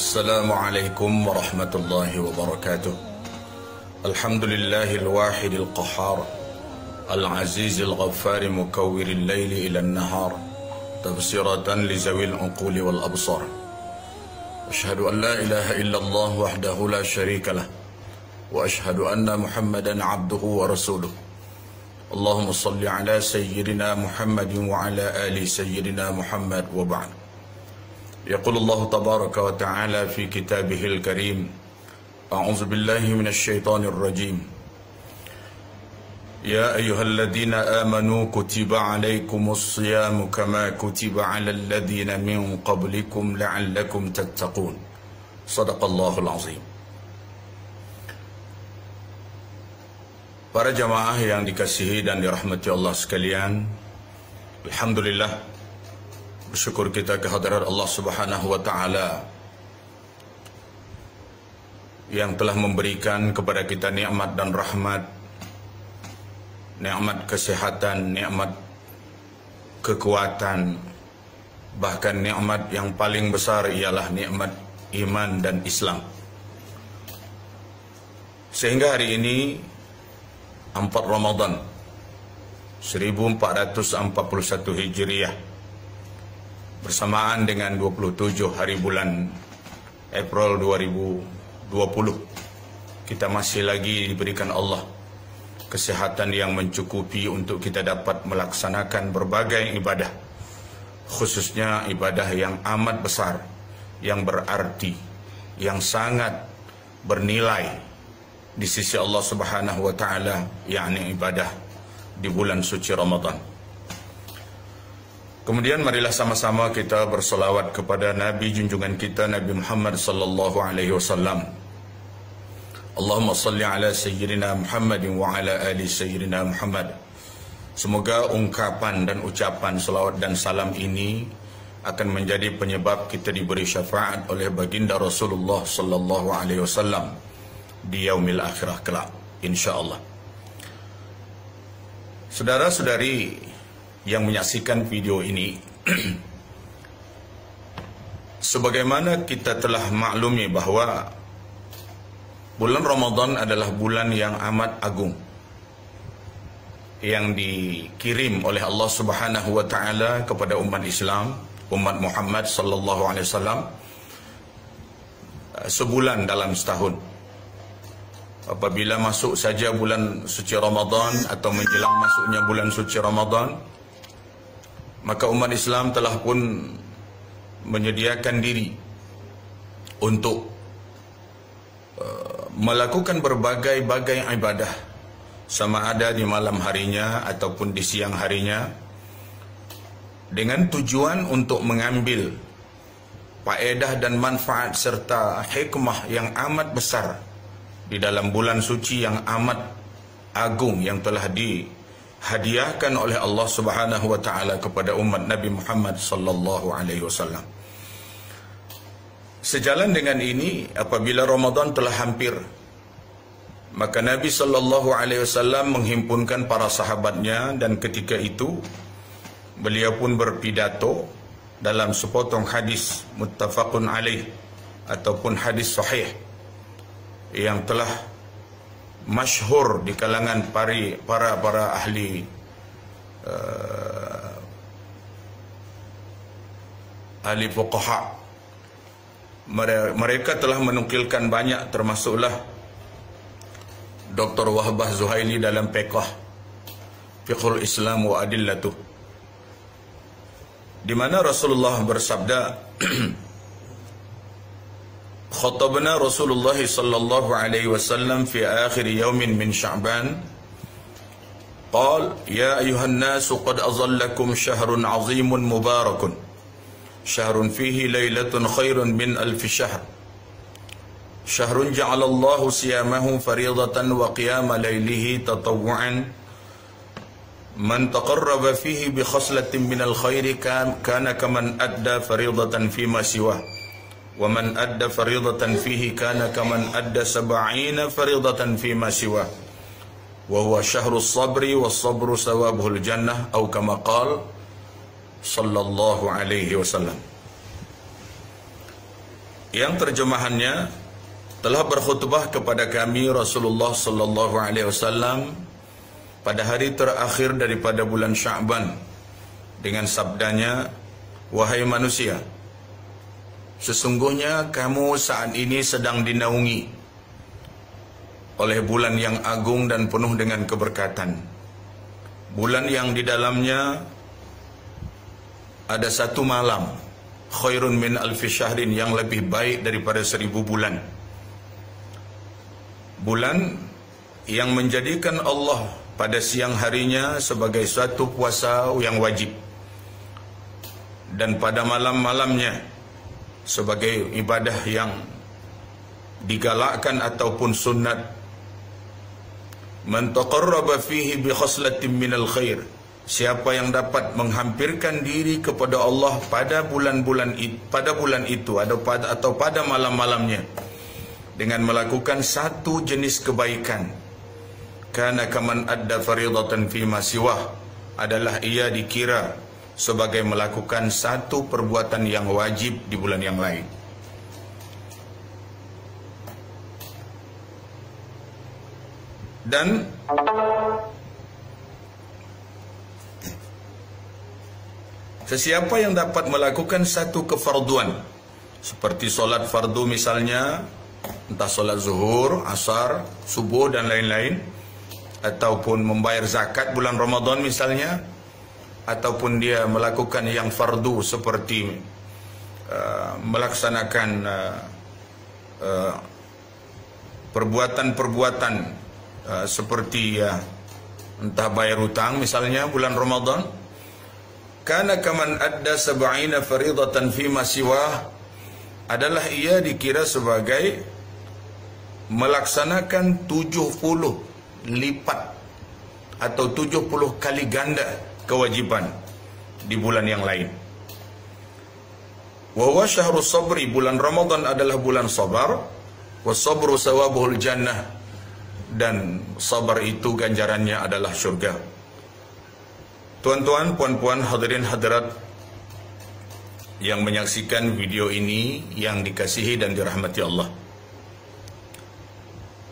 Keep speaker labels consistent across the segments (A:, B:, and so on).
A: Assalamualaikum warahmatullahi wabarakatuh. Alhamdulillahil wahidil qahhar, al-azizil ghaffari mukawwiril laili ilan nahar, tafsiratan li zawil uquli wal absar. Ashhadu an la ilaha illallah wahdahu la syarika lah, wa ashhadu anna Muhammadan abduhu wa rasuluh. Allahumma salli ala sayyidina Muhammadin wa ala ali sayyidina Muhammad wa ba'd. يقول الله تبارك وتعالى في كتابه الكريم: أعوذ بالله من الشيطان الرجيم. يا أيها الذين آمنوا كتب عليكم الصيام كما كتب على الذين من قبلكم لعلكم تتقون. صدق الله العظيم. Para jamaah yang dikasihi dan dirahmati Allah sekalian, alhamdulillah, bersyukur kita kehadirat Allah Subhanahu wa taala yang telah memberikan kepada kita nikmat dan rahmat, nikmat kesehatan, nikmat kekuatan, bahkan nikmat yang paling besar ialah nikmat iman dan Islam. Sehingga hari ini 4 Ramadan 1441 Hijriah bersamaan dengan 27 hari bulan April 2020, kita masih lagi diberikan Allah kesehatan yang mencukupi untuk kita dapat melaksanakan berbagai ibadah, khususnya ibadah yang amat besar, yang berarti, yang sangat bernilai di sisi Allah Subhanahu wa taala, yakni ibadah di bulan suci Ramadan. Kemudian marilah sama-sama kita bersolawat kepada Nabi junjungan kita, Nabi Muhammad sallallahu alaihi wasallam. Allahumma salli ala sayyidina Muhammadin wa ala ali sayyidina Muhammad. Semoga ungkapan dan ucapan salawat dan salam ini akan menjadi penyebab kita diberi syafaat oleh baginda Rasulullah sallallahu alaihi wasallam di yaumil akhirah kelak, insyaallah. Saudara-saudari yang menyaksikan video ini, sebagaimana kita telah maklumi bahawa bulan Ramadan adalah bulan yang amat agung, yang dikirim oleh Allah Subhanahu wa taala kepada umat Islam, umat Muhammad sallallahu alaihi wasallam, sebulan dalam setahun. Apabila masuk saja bulan suci Ramadan atau menjelang masuknya bulan suci Ramadan, maka umat Islam telah pun menyediakan diri untuk melakukan berbagai-bagai ibadah, sama ada di malam harinya ataupun di siang harinya, dengan tujuan untuk mengambil faedah dan manfaat serta hikmah yang amat besar di dalam bulan suci yang amat agung yang telah dihadiahkan oleh Allah Subhanahu wa taala kepada umat Nabi Muhammad sallallahu alaihi wasallam. Sejalan dengan ini, apabila Ramadan telah hampir, maka Nabi sallallahu alaihi wasallam menghimpunkan para sahabatnya, dan ketika itu beliau pun berpidato dalam sepotong hadis muttafaqun alaih ataupun hadis sahih yang telah masyhur di kalangan para ahli ahli fuqaha. Mereka telah menukilkan banyak, termasuklah Dr. Wahbah Zuhaili dalam Fiqhul Islam wa Adillatuh, di mana Rasulullah bersabda, khatabna Rasulullah sallallahu alaihi wasallam fi akhir yawmin min Sya'ban, qala ya ayuhan nas qad azallakum syahrun azimun mubarakun, syahrun fihi lailatun khairun min alf syahr, syahrun ja'alallahu siyamahu faridatan wa qiyama laylihi tatawwu'an, man taqarraba fihi bi khaslatin min al khairi kana kaman adda faridatan fima siwah, ومن أدى فريضة فيه كان كمن أدى 70 فريضة فيما سواه وهو شهر الصبر والصبر ثوابه الجنة أو كما قال صلى الله عليه وسلم. yang terjemahannya telah berkhutbah kepada kami Rasulullah sallallahu alaihi wasallam pada hari terakhir daripada bulan Sya'ban dengan sabdanya, wahai manusia, sesungguhnya kamu saat ini sedang dinaungi oleh bulan yang agung dan penuh dengan keberkatan, bulan yang di dalamnya ada satu malam khairun min alfi syahrin, yang lebih baik daripada 1000 bulan. Bulan yang menjadikan Allah pada siang harinya sebagai suatu puasa yang wajib, dan pada malam-malamnya sebagai ibadah yang digalakkan ataupun sunat. Man taqarraba fihi bi khaslatin minal khair, siapa yang dapat menghampirkan diri kepada Allah pada bulan itu atau pada malam-malamnya dengan melakukan satu jenis kebaikan, kana kaman adda faridatan fi ma siwah, adalah ia dikira sebagai melakukan satu perbuatan yang wajib di bulan yang lain. Dan sesiapa yang dapat melakukan satu kefarduan seperti solat fardu misalnya, entah solat zuhur, asar, subuh dan lain-lain, ataupun membayar zakat bulan Ramadan misalnya, ataupun dia melakukan yang fardu seperti melaksanakan perbuatan-perbuatan seperti entah bayar hutang misalnya bulan Ramadan, kana kaman adda 70 faridatan fi ma siwah, adalah ia dikira sebagai melaksanakan 70 lipat atau 70 kali ganda kewajiban di bulan yang lain. Wa huwa syahrus sabri, bulan Ramadan adalah bulan sabar. Wa sabru sawabuhul jannah, dan sabar itu ganjarannya adalah syurga. Tuan-tuan, puan-puan, hadirin hadirat yang menyaksikan video ini yang dikasihi dan dirahmati Allah,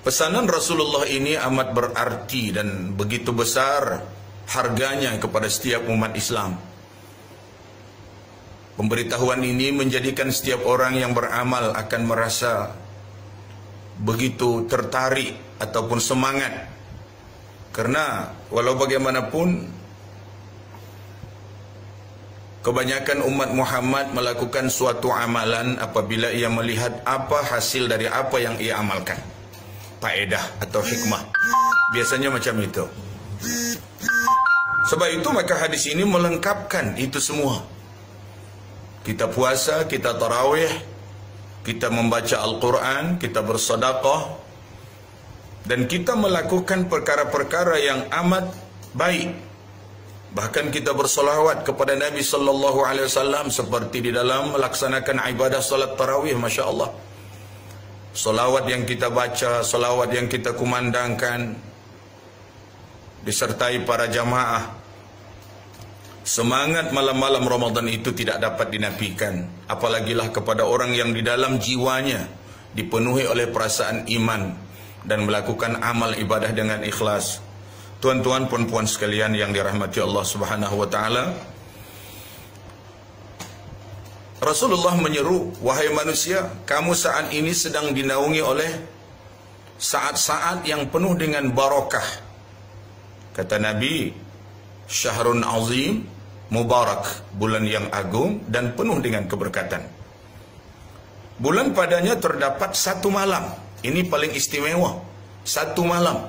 A: pesanan Rasulullah ini amat berarti dan begitu besar harganya kepada setiap umat Islam. Pemberitahuan ini menjadikan setiap orang yang beramal akan merasa begitu tertarik ataupun semangat, karena walau bagaimanapun kebanyakan umat Muhammad melakukan suatu amalan apabila ia melihat apa hasil dari apa yang ia amalkan, faedah atau hikmah, biasanya macam itu. Sebab itu maka hadis ini melengkapkan itu semua. Kita puasa, kita tarawih, kita membaca Al-Quran, kita bersedekah, dan kita melakukan perkara-perkara yang amat baik. Bahkan kita bersolawat kepada Nabi sallallahu alaihi wasallam seperti di dalam melaksanakan ibadah salat tarawih, Masya Allah. Solawat yang kita baca, solawat yang kita kumandangkan disertai para jamaah. Semangat malam-malam Ramadan itu tidak dapat dinafikan, apalagilah kepada orang yang di dalam jiwanya dipenuhi oleh perasaan iman dan melakukan amal ibadah dengan ikhlas. Tuan-tuan, puan-puan sekalian yang dirahmati Allah Subhanahu wa taala, Rasulullah menyeru, wahai manusia, kamu saat ini sedang dinaungi oleh saat-saat yang penuh dengan barakah. Kata Nabi, syahrun azim mubarak, bulan yang agung dan penuh dengan keberkatan. Bulan padanya terdapat satu malam. Ini paling istimewa, satu malam.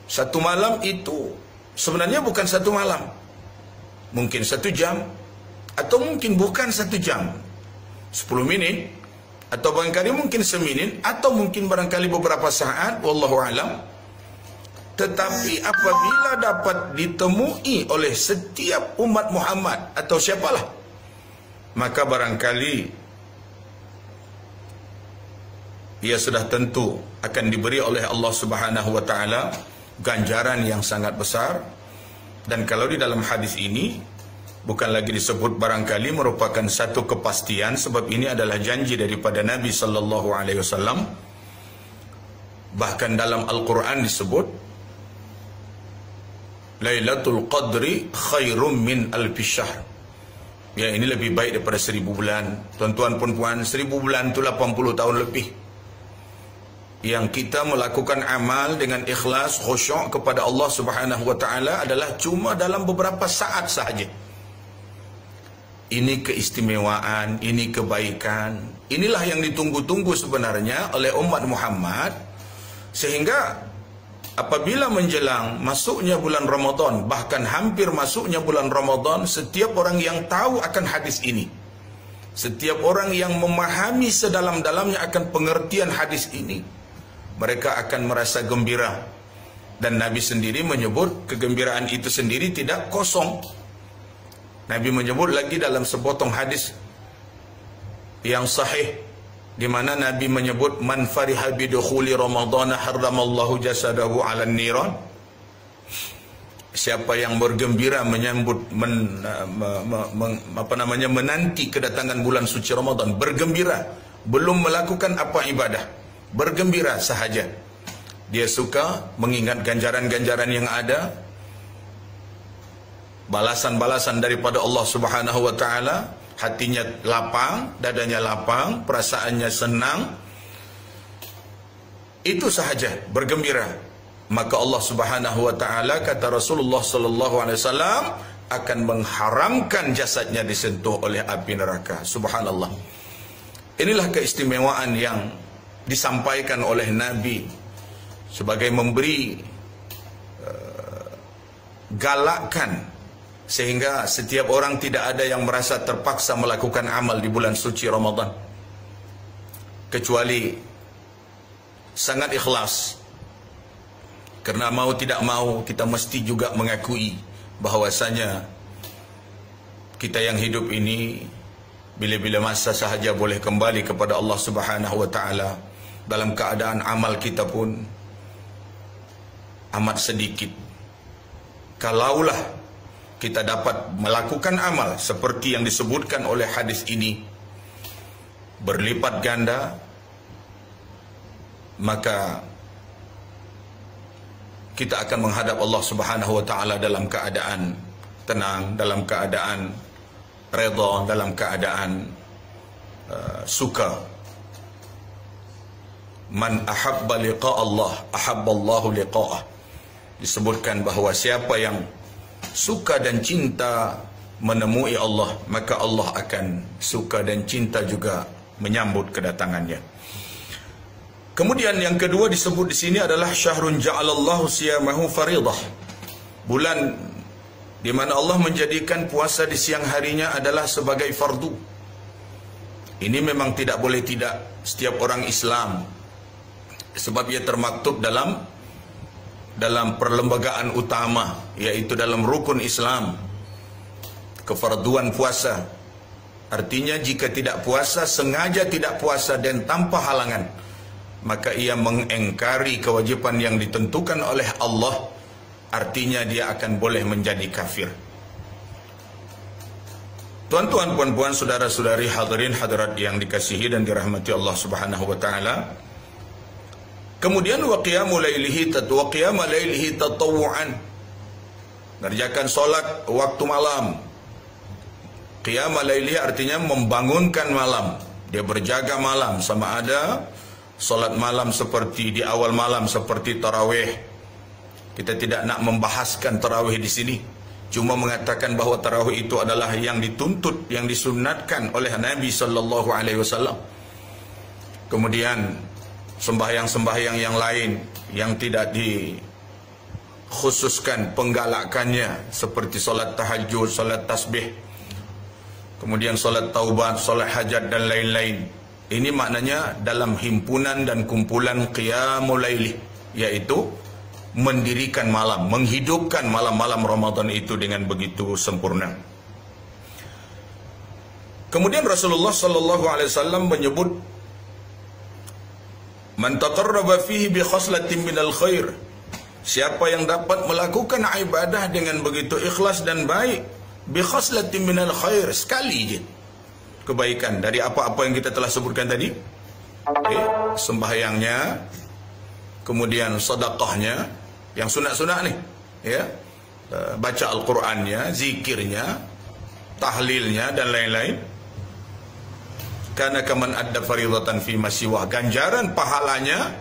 A: Satu malam itu sebenarnya bukan satu malam, mungkin 1 jam, atau mungkin bukan 1 jam, 10 menit, atau barangkali mungkin seminit, atau mungkin barangkali beberapa saat, wallahu alam. Tetapi apabila dapat ditemui oleh setiap umat Muhammad atau siapalah, maka barangkali ia sudah tentu akan diberi oleh Allah Subhanahu wa taala ganjaran yang sangat besar. Dan kalau di dalam hadis ini bukan lagi disebut barangkali, merupakan satu kepastian, sebab ini adalah janji daripada Nabi sallallahu alaihi wasallam. Bahkan dalam Al-Quran disebut Lailatul Qadri khairum min alfi syahr. Ya, ini lebih baik daripada 1000 bulan. Tuan-tuan pun puan, 1000 bulan itu 80 tahun lebih. Yang kita melakukan amal dengan ikhlas, khusyuk kepada Allah Subhanahu wa taala adalah cuma dalam beberapa saat sahaja. Ini keistimewaan, ini kebaikan. Inilah yang ditunggu-tunggu sebenarnya oleh umat Muhammad, sehingga apabila menjelang masuknya bulan Ramadan, bahkan hampir masuknya bulan Ramadan, setiap orang yang tahu akan hadis ini, setiap orang yang memahami sedalam-dalamnya akan pengertian hadis ini, mereka akan merasa gembira. Dan Nabi sendiri menyebut kegembiraan itu sendiri tidak kosong. Nabi menyebut lagi dalam sepotong hadis yang sahih, di mana Nabi menyebut man fariha bidukhuli Ramadhan harramallahu jasadahu 'alan niran. Siapa yang bergembira menyambut menanti kedatangan bulan suci Ramadan, bergembira, belum melakukan apa ibadah, bergembira sahaja. Dia suka mengingat ganjaran-ganjaran yang ada, balasan-balasan daripada Allah Subhanahu wa taala, hatinya lapang, dadanya lapang, perasaannya senang. Itu sahaja, bergembira. Maka Allah Subhanahu wa taala, kata Rasulullah sallallahu alaihi wasallam, akan mengharamkan jasadnya disentuh oleh api neraka. Subhanallah. Inilah keistimewaan yang disampaikan oleh Nabi sebagai memberi galakkan, sehingga setiap orang tidak ada yang merasa terpaksa melakukan amal di bulan suci Ramadan, kecuali sangat ikhlas. Karena mau tidak mau kita mesti juga mengakui bahwasanya kita yang hidup ini bila-bila masa sahaja boleh kembali kepada Allah Subhanahu wa taala. Dalam keadaan amal kita pun amat sedikit. Kalaulah kita dapat melakukan amal seperti yang disebutkan oleh hadis ini, berlipat ganda, maka kita akan menghadap Allah Subhanahu wa taala dalam keadaan tenang, dalam keadaan redha, dalam keadaan suka. Man ahabba liqa Allah, ahabba Allahu liqa'ah. Disebutkan bahawa siapa yang suka dan cinta menemui Allah, maka Allah akan suka dan cinta juga menyambut kedatangannya. Kemudian yang kedua disebut di sini adalah syahrun ja'alallahu siyamahu faridah. Bulan di mana Allah menjadikan puasa di siang harinya adalah sebagai fardu. Ini memang tidak boleh tidak setiap orang Islam, sebab ia termaktub dalam perlembagaan utama, yaitu dalam rukun Islam, kefarduan puasa. Artinya jika tidak puasa, sengaja tidak puasa dan tanpa halangan, maka ia mengingkari kewajiban yang ditentukan oleh Allah. Artinya dia akan boleh menjadi kafir. Tuan-tuan, puan-puan, saudara-saudari, hadirin hadirat yang dikasihi dan dirahmati Allah Subhanahu wa taala. Kemudian wa qiyamul lailihi tatawwu'an. Mengerjakan solat waktu malam. Qiyamul lailihi artinya membangunkan malam. Dia berjaga malam, sama ada solat malam seperti di awal malam seperti tarawih. Kita tidak nak membahaskan tarawih di sini, cuma mengatakan bahawa tarawih itu adalah yang dituntut, yang disunnatkan oleh Nabi sallallahu alaihi wasallam. Kemudian sembahyang-sembahyang yang lain yang tidak dikhususkan penggalakannya, seperti solat tahajud, solat tasbih, kemudian solat taubat, solat hajat dan lain-lain. Ini maknanya dalam himpunan dan kumpulan qiyamul laili, yaitu mendirikan malam, menghidupkan malam-malam Ramadan itu dengan begitu sempurna. Kemudian Rasulullah sallallahu alaihi wasallam menyebut man taqarraba fihi bi khaslatin minal khair. Siapa yang dapat melakukan ibadah dengan begitu ikhlas dan baik, bi khaslatin minal khair, sekali je kebaikan dari apa-apa yang kita telah sebutkan tadi. Sembahyangnya, kemudian sedekahnya yang sunat-sunat ni, ya, baca Al-Qurannya, zikirnya, tahlilnya dan lain-lain. Karena kaman adda faridatan fi masiwah, ganjaran pahalanya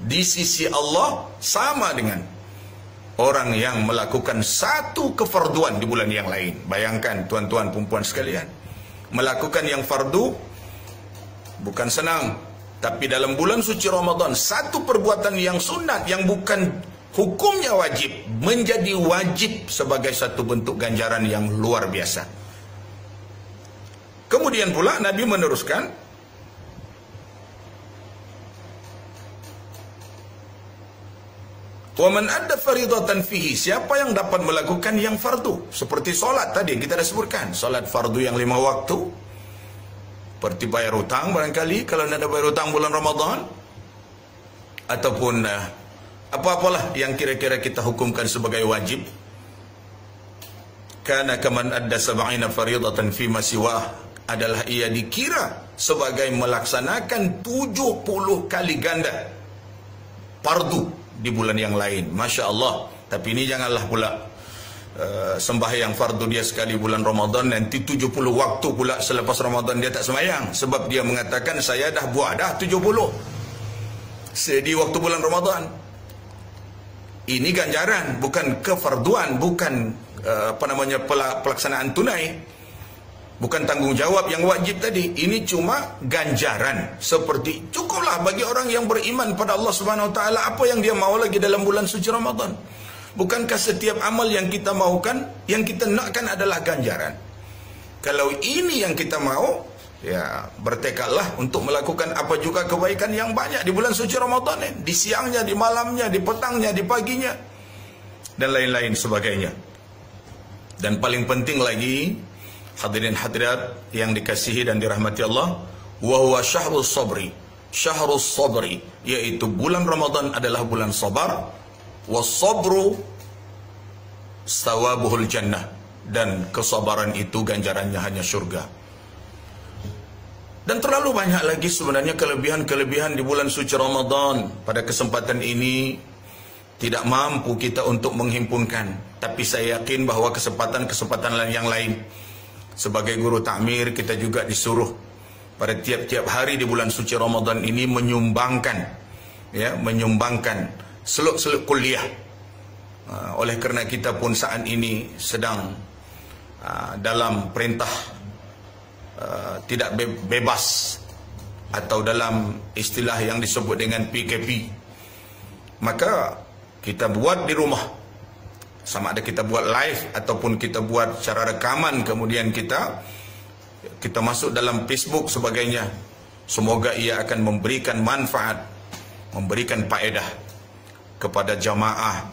A: di sisi Allah sama dengan orang yang melakukan satu kefarduan di bulan yang lain. Bayangkan tuan-tuan perempuan sekalian, melakukan yang fardu bukan senang, tapi dalam bulan suci Ramadan satu perbuatan yang sunat yang bukan hukumnya wajib menjadi wajib sebagai satu bentuk ganjaran yang luar biasa. Kemudian pula Nabi meneruskan, wa man adda faridatan fihi, siapa yang dapat melakukan yang fardu seperti solat tadi yang kita dah sebutkan, solat fardu yang 5 waktu, seperti bayar hutang barangkali kalau nak bayar hutang bulan Ramadan, ataupun apa-apalah yang kira-kira kita hukumkan sebagai wajib. Kana kaman adda sab'ina faridatan fi ma siwah, adalah ia dikira sebagai melaksanakan 70 kali ganda fardu di bulan yang lain. Masya Allah. Tapi ini janganlah pula sembahyang fardu dia sekali bulan Ramadan, nanti 70 waktu pula selepas Ramadan dia tak sembahyang, sebab dia mengatakan saya dah buat dah 70 di waktu bulan Ramadan. Ini ganjaran, bukan kefarduan, bukan pelaksanaan tunai, bukan tanggungjawab yang wajib tadi. Ini cuma ganjaran. Seperti cukuplah bagi orang yang beriman pada Allah Subhanahu Wa Taala, apa yang dia mahu lagi dalam bulan suci Ramadan. Bukankah setiap amal yang kita mahukan, yang kita nakkan adalah ganjaran? Kalau ini yang kita mahu, ya bertekadlah untuk melakukan apa juga kebaikan yang banyak di bulan suci Ramadan ini, di siangnya, di malamnya, di petangnya, di paginya, dan lain-lain sebagainya. Dan paling penting lagi, hadirin hadirat yang dikasihi dan dirahmati Allah, wa huwa syahrus sabri. Syahrus sabri, yaitu bulan Ramadan adalah bulan sabar. Was sabru sawabuhul jannah, dan kesabaran itu ganjarannya hanya surga. Dan terlalu banyak lagi sebenarnya kelebihan-kelebihan di bulan suci Ramadan. Pada kesempatan ini tidak mampu kita untuk menghimpunkan, tapi saya yakin bahawa kesempatan-kesempatan yang lain, sebagai guru takmir kita juga disuruh pada tiap-tiap hari di bulan suci Ramadan ini menyumbangkan seluk-seluk kuliah. Oleh kerana kita pun saat ini sedang dalam perintah tidak bebas, atau dalam istilah yang disebut dengan PKP, maka kita buat di rumah, sama ada kita buat live ataupun kita buat secara rekaman, kemudian kita masuk dalam Facebook sebagainya. Semoga ia akan memberikan manfaat, memberikan faedah kepada jamaah,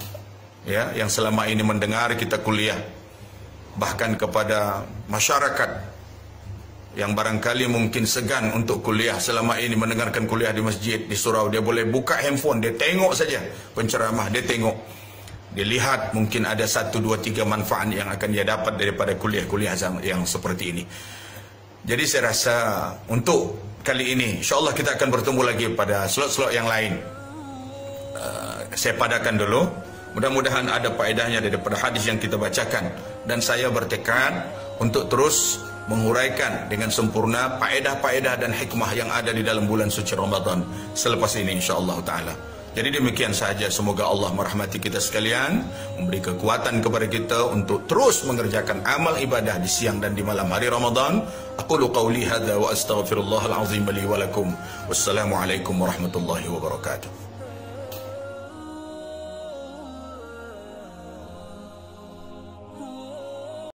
A: ya, yang selama ini mendengar kita kuliah, bahkan kepada masyarakat yang barangkali mungkin segan untuk kuliah selama ini, mendengarkan kuliah di masjid, di surau. Dia boleh buka handphone, dia tengok saja penceramah, dia tengok, dia lihat, mungkin ada 1, 2, 3 manfaat yang akan dia dapat daripada kuliah-kuliah yang seperti ini. Jadi saya rasa untuk kali ini insyaAllah kita akan bertemu lagi pada slot-slot yang lain. Saya padakan dulu, mudah-mudahan ada faedahnya daripada hadis yang kita bacakan, dan saya bertekad untuk terus menghuraikan dengan sempurna faedah-faedah dan hikmah yang ada di dalam bulan suci Ramadan selepas ini insya-Allah taala. Jadi demikian sahaja, semoga Allah merahmati kita sekalian, memberi kekuatan kepada kita untuk terus mengerjakan amal ibadah di siang dan di malam hari Ramadan. Aqulu qawli hadza wa astaghfirullahal azim li wa lakum. Wassalamualaikum warahmatullahi wabarakatuh.